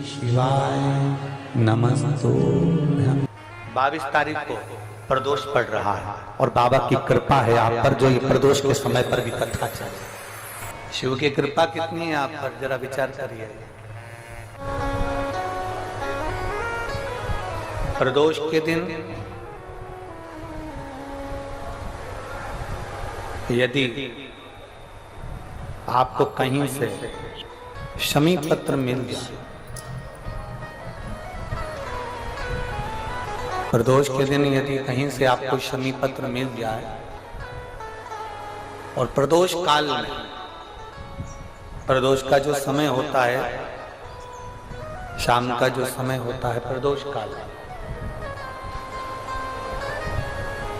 शिवाय नमस्तुभ्यं। 22 तारीख को प्रदोष पड़ रहा है और बाबा की कृपा है आप पर, जो ये प्रदोष के समय पर भी कथा चले। शिव की कृपा कितनी है आप पर, जरा विचार करिए। प्रदोष के दिन यदि आपको कहीं से शमी पत्र मिल जाए, प्रदोष के दिन यदि कहीं से आपको शमी पत्र मिल जाए और प्रदोष काल में, प्रदोष का जो समय होता है, शाम का जो समय होता है प्रदोष काल,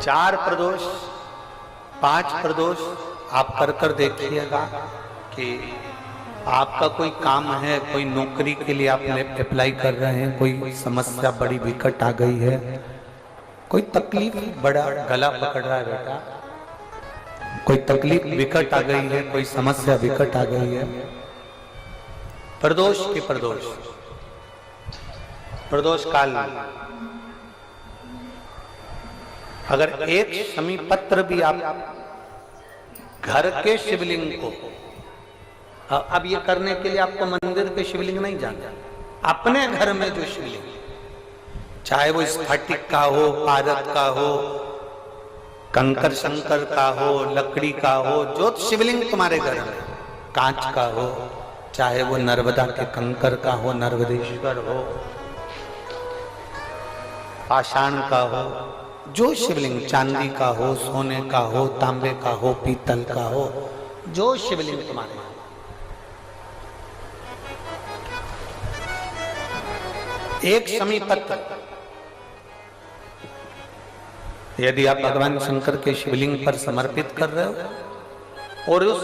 4 प्रदोष 5 प्रदोष आप कर देखिएगा कि आपका कोई काम है, कोई नौकरी के लिए आप अप्लाई कर रहे हैं, कोई समस्या बड़ी विकट आ गई है, कोई तकलीफ, बड़ा गला पकड़ रहा है बेटा, कोई तकलीफ विकट आ गई है, कोई समस्या विकट आ गई है, प्रदोष के प्रदोष काल में अगर एक शमी पत्र भी आप घर के शिवलिंग को, अब ये करने के लिए आपको मंदिर के शिवलिंग नहीं जाना, अपने घर में जो शिवलिंग, चाहे वो स्फटिक का हो, पारद का हो, कंकर शंकर का हो, लकड़ी का हो, जो शिवलिंग तुम्हारे घर में, कांच का हो, चाहे वो नर्मदा के कंकर का हो, नर्मदेश्वर हो, पाषाण का हो, जो शिवलिंग, चांदी का हो, सोने का हो, तांबे का हो, पीतल का हो, जो शिवलिंग तुम्हारे, एक शमी पत्र यदि आप भगवान शंकर के शिवलिंग पर समर्पित कर रहे हो और उस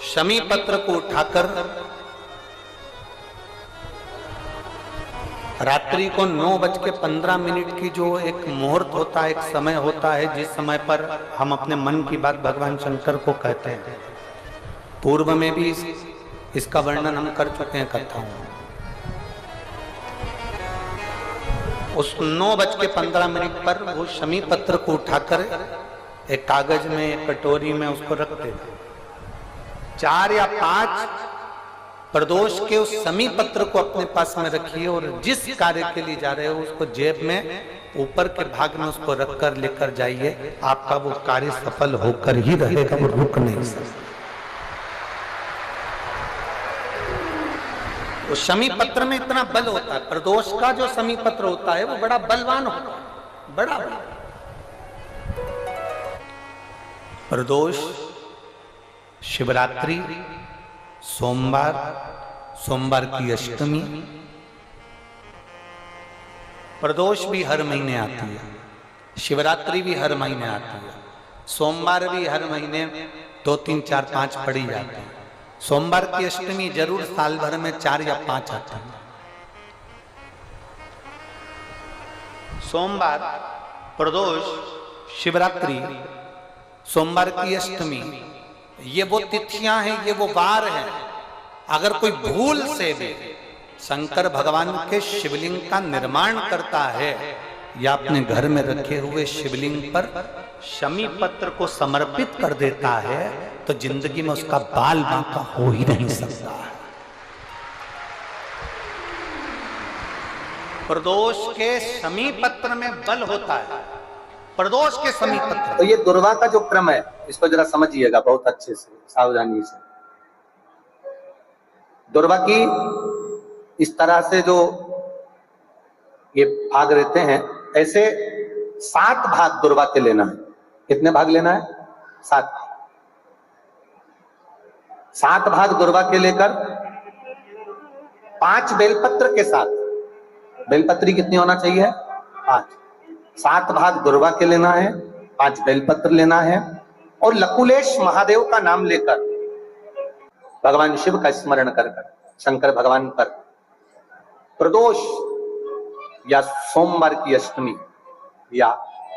शमी पत्र को उठाकर रात्रि को 9:15 की जो एक मुहूर्त होता है, एक समय होता है, जिस समय पर हम अपने मन की बात भगवान शंकर को कहते हैं, पूर्व में भी इसका वर्णन हम कर चुके हैं कथाओं में। उस 9:15 पर वो शमी पत्र को उठाकर एक कागज में, एक कटोरी में उसको रखते थे। 4 या 5 प्रदोष के उस शमी पत्र को अपने पास में रखिए और जिस कार्य के लिए जा रहे हो उसको जेब में ऊपर के भाग में उसको रखकर लेकर जाइए, आपका वो कार्य सफल होकर ही रहेगा, वो रुक नहीं सकता। तो शमी पत्र में इतना बल होता है, प्रदोष का जो शमी पत्र होता है वो बड़ा बलवान होता है, बड़ा प्रदोष, शिवरात्रि, सोमवार की अष्टमी, प्रदोष भी हर महीने आती है, शिवरात्रि भी हर महीने आती है, सोमवार भी हर महीने 2, 3, 4, 5 पड़ी जाती है। सोमवार की अष्टमी जरूर साल भर में 4 या 5 आती है। सोमवार, प्रदोष, शिवरात्रि, सोमवार की अष्टमी, ये वो तिथियां हैं, ये वो वार हैं। अगर कोई भूल से भी शंकर भगवान के शिवलिंग का निर्माण करता है या अपने घर में रखे हुए शिवलिंग पर शमी पत्र को समर्पित कर देता है, तो जिंदगी में उसका बाल बांका हो ही नहीं सकता। प्रदोष के शमी पत्र में बल होता है, प्रदोष के शमी पत्र। तो ये दुर्वा का जो क्रम है, इसको जरा समझिएगा बहुत अच्छे से, सावधानी से। दुर्वा की इस तरह से जो ये भाग रहते हैं, ऐसे 7 भाग दुर्वा के लेना है। कितने भाग लेना है? 7 भाग दुर्वा के लेकर 5 बेलपत्र के साथ, बेलपत्री कितनी होना चाहिए? 5। 7 भाग दुर्वा के लेना है, 5 बेलपत्र लेना है और लकुलेश महादेव का नाम लेकर भगवान शिव का स्मरण कर शंकर भगवान पर प्रदोष या सोमवार की अष्टमी या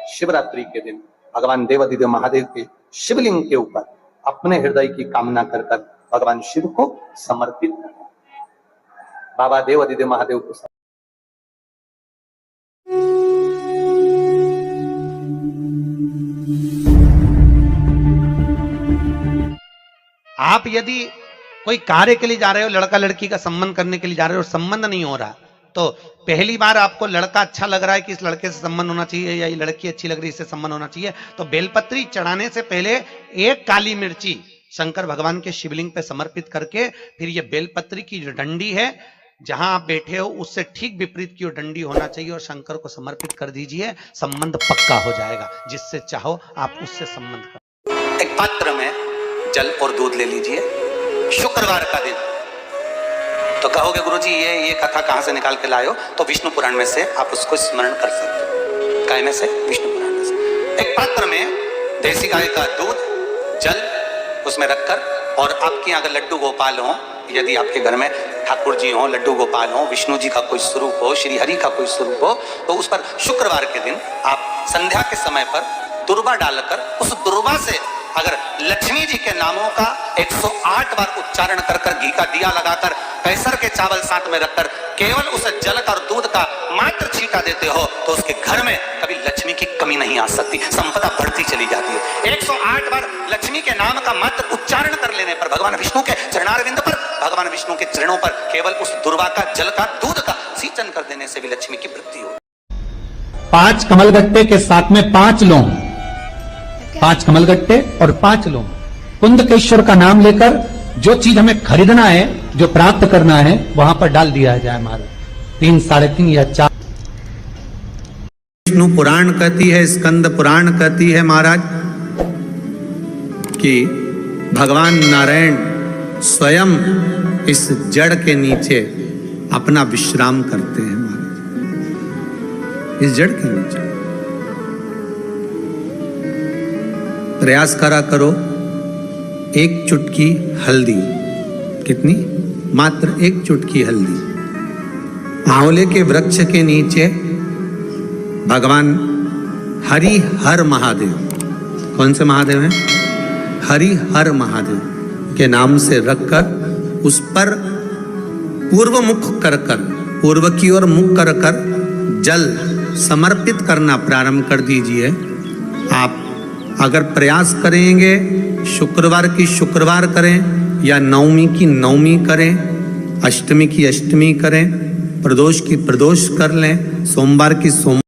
शिवरात्रि के दिन भगवान देवाधिदेव महादेव के शिवलिंग के ऊपर अपने हृदय की कामना कर भगवान शिव को समर्पित करना। बाबा देव अधिदेव महादेव को आप यदि कोई कार्य के लिए जा रहे हो, लड़का लड़की का संबंध करने के लिए जा रहे हो, संबंध नहीं हो रहा, तो पहली बार आपको लड़का अच्छा लग रहा है कि इस लड़के से संबंध होना चाहिए, या ये लड़की अच्छी लग रही है इससे संबंध होना चाहिए, तो बेलपत्री चढ़ाने से पहले एक काली मिर्ची शंकर भगवान के शिवलिंग पे समर्पित करके फिर ये बेलपत्री की जो डंडी है जहां आप बैठे हो उससे ठीक विपरीत की वो डंडी होना चाहिए और शंकर को समर्पित कर दीजिए, संबंध पक्का हो जाएगा। जिससे चाहो आप उससे संबंध कर। एक पात्र में जल और दूध ले लीजिए, शुक्रवार का दिन। तो कहोगे गुरुजी ये कथा कहां से निकाल के लाए हो? तो विष्णु पुराण में से आप उसको स्मरण कर सकते हो। काय में से? विष्णु पुराण में से। एक पात्र में देसी गाय का दूध, जल उसमें रखकर, और आपके यहाँ अगर लड्डू गोपाल हो, यदि आपके घर में ठाकुर जी हो, लड्डू गोपाल हो, विष्णु जी का कोई स्वरूप हो, श्री हरि का कोई स्वरूप हो, तो उस पर शुक्रवार के दिन आप संध्या के समय पर दुर्वा डालकर उस दुर्वा से अगर लक्ष्मी जी के नामों का 108 बार उच्चारण कर कर घी का दिया लगाकर कैसर के चावल साथ में रखकर केवल उस जल का और दूध का मात्र छींटा देते हो तो उसके घर में कभी लक्ष्मी की कमी नहीं आ सकती, संपदा बढ़ती चली जाती है। 108 बार लक्ष्मी के नाम का मात्र उच्चारण कर लेने पर भगवान विष्णु के चरणारविंद पर, भगवान विष्णु के चरणों पर केवल उस दुर्वा का, जल का, दूध का सिंचन कर देने से भी लक्ष्मी की वृद्धि हो। 5 कमलगट्टे के साथ में 5 लौंग, 5 कमलगट्टे और 5 लौंग, कुंदकेश्वर का नाम लेकर जो चीज हमें खरीदना है, जो प्राप्त करना है, वहां पर डाल दिया जाए। हमारे 3, 3.5 या 4। विष्णु पुराण कहती है, स्कंद पुराण कहती है महाराज कि भगवान नारायण स्वयं इस जड़ के नीचे अपना विश्राम करते हैं महाराज, इस जड़ के नीचे। प्रयास करा करो, एक चुटकी हल्दी, कितनी? मात्र एक चुटकी हल्दी, आंवले के वृक्ष के नीचे भगवान हरि हर महादेव, कौन से महादेव हैं? हरि हर महादेव के नाम से रखकर उस पर पूर्व मुख कर कर, पूर्व की ओर मुख कर कर जल समर्पित करना प्रारंभ कर दीजिए। आप अगर प्रयास करेंगे, शुक्रवार की शुक्रवार करें या नवमी की नवमी करें, अष्टमी की अष्टमी करें, प्रदोष की प्रदोष कर लें, सोमवार की सोमवार